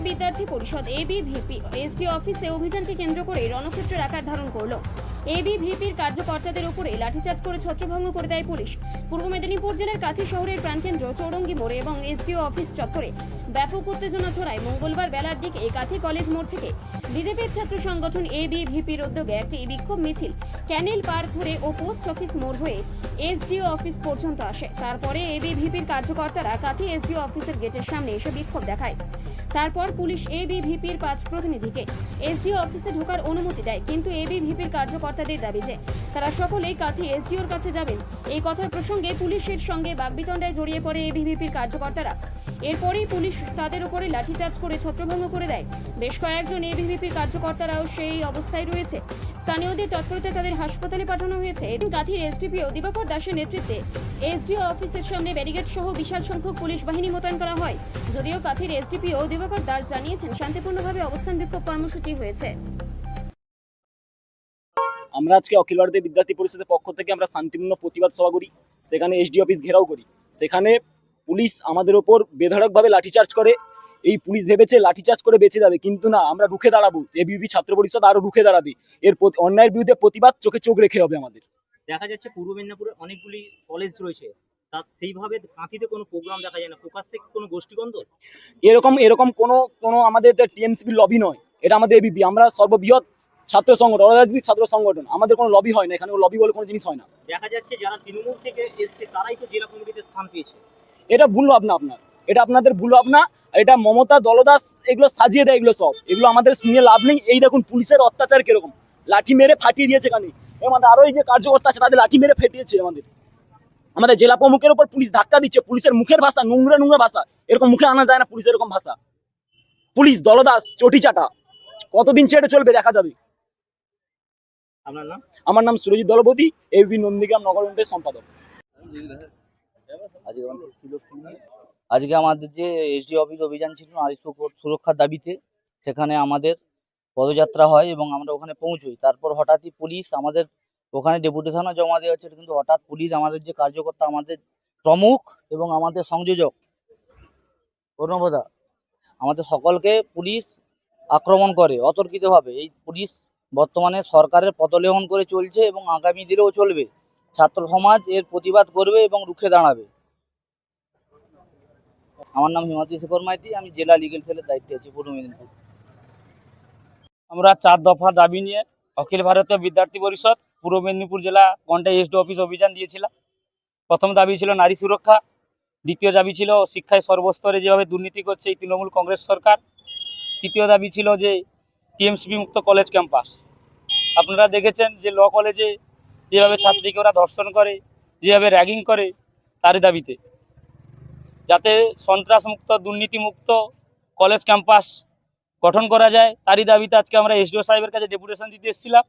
বিদ্যার্থী পরিষদ ABVP SD অফিসে অভিযানকে কেন্দ্র করে রণক্ষেত্রের আকার ধারণ করল। এবিভিপির কার্যকর্তাদের উপরে লাঠিচার্জ করে ছত্রভঙ্গ করে দেয় পুলিশ। পূর্ব মেদিনীপুর জেলার কাঁথি শহরের প্রাণকেন্দ্র চৌরঙ্গি মোড়ে এবং এসডিও অফিস চত্বরে ব্যাপক উত্তেজনা ছড়ায়। মঙ্গলবার বেলার দিকে কাঁথি কলেজ মোড় থেকে বিজেপির ছাত্র সংগঠন এবিভিপির উদ্যোগে একটি বিক্ষোভ মিছিল ক্যানেল পার্ক ঘুরে ও পোস্ট অফিস মোড় হয়ে এসডিও অফিস পর্যন্ত আসে। তারপরে এবিভিপির কার্যকর্তারা কাঁথি এসডিও অফিসের গেটের সামনে এসে বিক্ষোভ দেখায়। তারপর পুলিশ এবিভিপির 5 প্রতিনিধিকে এসডিও অফিসে ঢোকার অনুমতি দেয়, কিন্তু এবিভিপির কার্যকর্তাদের দাবি যে তারা সকলেই কাঁথি এসডিওর কাছে যাবেন। এই কথার প্রসঙ্গে পুলিশের সঙ্গে বাগবিতণ্ডায় জড়িয়ে পড়ে এবিভিপির কার্যকর্তারা। এরপরেই পুলিশ তাদের উপরে লাঠিচার্জ করে ছত্রভঙ্গ করে দেয়। বেশ কয়েকজন এবিভিপির কার্যকর্তারাও সেই অবস্থায় রয়েছে। স্থানীয়দের তৎপরতায় তাদের হাসপাতালে পাঠানো হয়েছে। এদিন কাঁথির এসডিপিও দিবাকর দাসের নেতৃত্বে এসডিও অফিসের সামনে ব্যারিকেড সহ বিশাল সংখ্যক পুলিশ বাহিনী মোতায়েন করা হয়। যদিও কাঁথির এসডিপিও দিবাকর দাস জানিয়েছেন শান্তিপূর্ণভাবে অবস্থান বিক্ষোভ কর্মসূচি হয়েছে। আমরা আজকে অখিল ভারতীয় বিদ্যার্থী পরিষদের পক্ষ থেকে আমরা শান্তিপূর্ণ প্রতিবাদ সভা করি, সেখানে এসডি অফিস ঘেরাও করি। সেখানে পুলিশ আমাদের ওপর বেধড়কভাবে লাঠিচার্জ করে। এই পুলিশ ভেবেছে লাঠিচার্জ করে বেঁচে যাবে, কিন্তু না, আমরা রুখে দাঁড়াবো। এবিভিপি ছাত্র পরিষদ আরো রুখে দাঁড়াবে। এর অন্যায়ের বিরুদ্ধে প্রতিবাদ চোখে চোখ রেখে হবে আমাদের। দেখা যাচ্ছে পূর্ব মেদিনীপুরে অনেকগুলি কলেজ রয়েছে, তা সেইভাবে কাঁথিতে কোনো প্রোগ্রাম দেখা যায় না। প্রকাশ্যে কোনো গোষ্ঠীদ্বন্দ্ব এরকম কোনো আমাদের টিএমসিপি লবি নয়, এটা আমাদের এবিপি। আমরা সর্ববৃহৎ ছাত্র সংগঠন, অরাজনৈতিক ছাত্র সংগঠন। আমাদের কোনো লবি হয় না, এখানে লবি বলে কোনো জিনিস হয় না। দেখা যাচ্ছে যারা তৃণমূল থেকে এসছে তারাই তো জেলা কমিটিতে স্থান পেয়েছে। এটা ভুল ভাবনা আপনার, এটা আপনাদের ভুল ভাবনা। এটা মমতা দলদাস এগুলো সাজিয়ে দেয়, এগুলো আমাদের শুনে লাভ নেই। এই দেখুন পুলিশের অত্যাচার কিরকম, লাঠি মেরে ফাটিয়ে দিয়েছে। এখানে আমাদের আরো এই যে কার্যকর্তা আছে তাদের লাঠি মেরে ফেটিয়েছে। আমাদের জেলা প্রমুখের উপর পুলিশ ধাক্কা দিচ্ছে। পুলিশের মুখের ভাষা নোংরা ভাষা, এরকম মুখে আনা যায় না পুলিশের এরকম ভাষা। পুলিশ দলদাস চটি চাটা, কতদিন ছেড়ে চলবে দেখা যাবে। আপনার নাম? আমার নাম সুরজিৎ দলপতি, এবি নন্দীগ্রাম নগর ইউনিটের সম্পাদক। আজকে আমাদের যে এসডি অফিস অভিযান ছিল নারী সুরক্ষার দাবিতে, সেখানে আমাদের পদযাত্রা হয় এবং আমরা ওখানে পৌঁছই। তারপর হঠাৎই পুলিশ আমাদের ওখানে ডেপুটেশনও জমা দেওয়া হচ্ছে, কিন্তু হঠাৎ পুলিশ আমাদের যে কার্যকর্তা, আমাদের প্রমুখ এবং আমাদের সংযোজক প্রণবদা, আমাদের সকলকে পুলিশ আক্রমণ করে অতর্কিতভাবে। এই পুলিশ বর্তমানে সরকারের পদলেহন করে চলছে এবং আগামী দিনেও চলবে। ছাত্র সমাজ এর প্রতিবাদ করবে এবং রুখে দাঁড়াবে। আমার নাম হিমাদ্রি শেখর মাইতি, আমি জেলা লিগেল সেলের দায়িত্বে আছি পূর্ব মেদিনীপুর। আমরা 4 দফা দাবি নিয়ে অখিল ভারতীয় বিদ্যার্থী পরিষদ পূর্ব মেদিনীপুর জেলা কন্টাই এসডি অফিস অভিযান দিয়েছিলাম। প্রথম দাবি ছিল নারী সুরক্ষা, দ্বিতীয় দাবি ছিল শিক্ষায় সর্বস্তরে যেভাবে দুর্নীতি করছে এই তৃণমূল কংগ্রেস সরকার, তৃতীয় দাবি ছিল যে টিএমসিপি মুক্ত কলেজ ক্যাম্পাস। আপনারা দেখেছেন যে ল কলেজে যেভাবে ছাত্রীকে ওরা ধর্ষণ করে, যেভাবে র্যাগিং করে, তার দাবিতে যাতে সন্ত্রাসমুক্ত দুর্নীতিমুক্ত কলেজ ক্যাম্পাস গঠন করা যায়, তারই দাবিতে আজকে আমরা এসডিও সাহেবের কাছে ডেপুটেশন দিতে এসেছিলাম।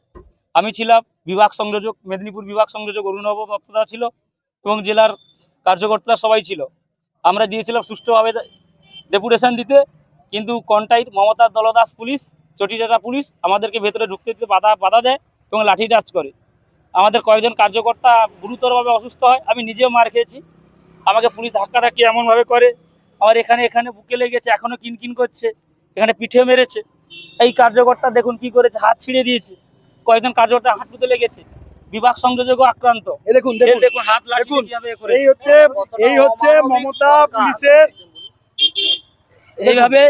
আমি ছিলাম, বিভাগ সংযোজক মেদিনীপুর বিভাগ সংযোজক অরুণব দত্তদা ছিল এবং জেলার কার্যকর্তারা সবাই ছিল। আমরা দিয়েছিলাম সুষ্ঠুভাবে ডেপুটেশন দিতে, কিন্তু কন্টাইট মমতার দলদাস পুলিশ, চটিচাটা পুলিশ আমাদেরকে ভেতরে ঢুকতে দিতে বাধা দেয় এবং লাঠিচার্জ করে। আমাদের কয়েকজন কার্যকর্তা গুরুতরভাবে অসুস্থ হয়। আমি নিজেও মার খেয়েছি। আমাকে পুলিশ ধাক্কি এমনভাবে করে, আমার এখানে বুকে লেগেছে, এখনো কিনকিন করছে, এখানে পিঠে মেরেছে। এই কার্যকর্তা দেখুন কি করেছে, হাত ছিঁড়ে দিয়েছে। কয়েকজন কার্যকর্তা হাঁটুতে লেগেছে। বিভাগ সংযোজকও আক্রান্ত। দেখুন হাত লাঠি কিভাবে করেছে। এই হচ্ছে মমতা পুলিশের। এইভাবে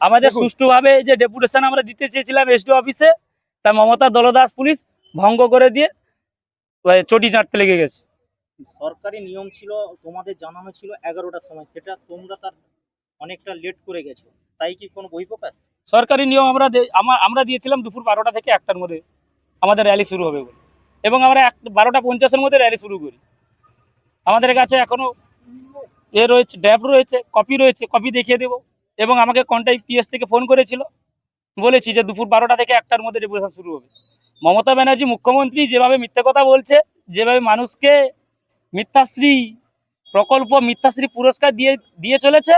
আমাদের সুষ্ঠুভাবে যে ডেপুটেশন আমরা দিতে চেয়েছিলাম এসডি অফিসে, তা মমতা দলদাস পুলিশ ভঙ্গ করে দিয়ে চটি চাটতে লেগে গেছে। সরকারি নিয়ম ছিল, তোমাদের জানানো ছিল 11টার সময়, সেটা তোমরা তার অনেকটা লেট করে গেছো, তাই কি কোনো বহিঃপ্রকাশ? সরকারি নিয়ম আমরা দিয়েছিলাম দুপুর 12টা থেকে 1টার মধ্যে আমাদের র্যালি শুরু হবে বলে, এবং আমরা 12:50-এর মধ্যে র্যালি শুরু করি। আমাদের কাছে এখনো রয়েছে, ড্যাব রয়েছে, কপি রয়েছে, কপি দেখিয়ে দেবো। এবং আমাকে কন্টাই পিএস থেকে ফোন করেছিল, বলেছি যে দুপুর 12টা থেকে 1টার মধ্যে ডেপুটেশন শুরু হবে। মমতা ব্যানার্জি মুখ্যমন্ত্রী যেভাবে মিথ্যে কথা বলছে, যেভাবে মানুষকে মিথ্যাশ্রী প্রকল্প, মিথ্যাশ্রী পুরস্কার দিয়ে চলেছে,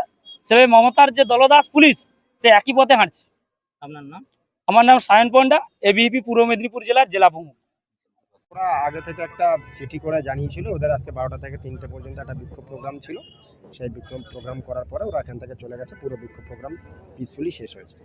সেভাবে মমতার যে দলদাস পুলিশ সে একই পথে হাঁটছে। আপনার নাম? আমার নাম সায়ন পণ্ডা, এবিভিপি পূর্ব মেদিনীপুর জেলার জেলা প্রমুখ। ওরা আগে থেকে একটা চিঠি করে জানিয়েছিল ওদের আজকে 12টা থেকে 3টে পর্যন্ত একটা বিক্ষোভ প্রোগ্রাম ছিল। সেই বিক্ষোভ প্রোগ্রাম করার পরে ওরা এখান থেকে চলে গেছে। পুরো বিক্ষোভ প্রোগ্রাম পিসফুলি শেষ হয়েছে।